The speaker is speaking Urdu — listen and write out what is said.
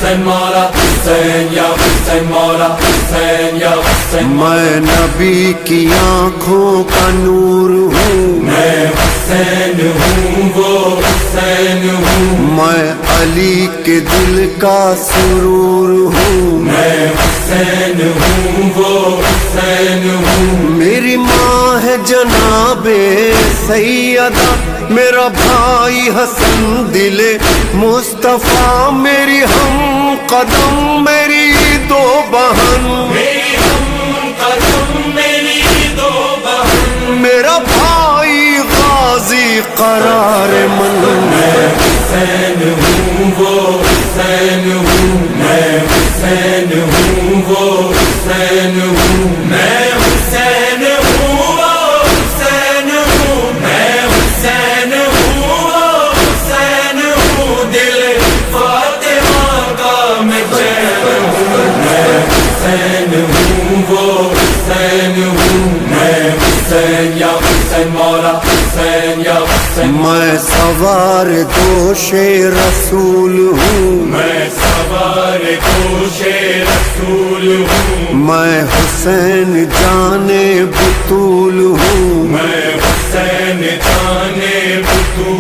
حسین مولا حسین یا حسین مولا حسین یا حسین میں نبی کی آنکھوں کا نور ہوں، میں حسین ہوں وہ حسین ہوں میں علی کے دل کا سرور ہوں، میں حسین ہوں وہ حسین ہوں میری ماں ہے جناب سیدہ، میرا بھائی حسن دل مصطفیٰ، میری ہم قدم میری دو بہن، میری ہم قدم میری دو بہن میرا بھائی غازی قرار من، میں حسین ہوں وہ حسین ہوں میں حسین ہوں وہ حسین ہوں میں حسین ہوں وہ حسین ہوں میں حسین ہوں وہ حسین ہوں دل فاطمہ کا میں چین ہوں میں حسین ہوں وہ حسین ہوں میں حسین یا حسین مولا حسین یا حسین میں سوار دوش رسول ہوں، میں سوار کوش رسول ہوں میں حسین جان بطول ہوں، میں حسین جان بطول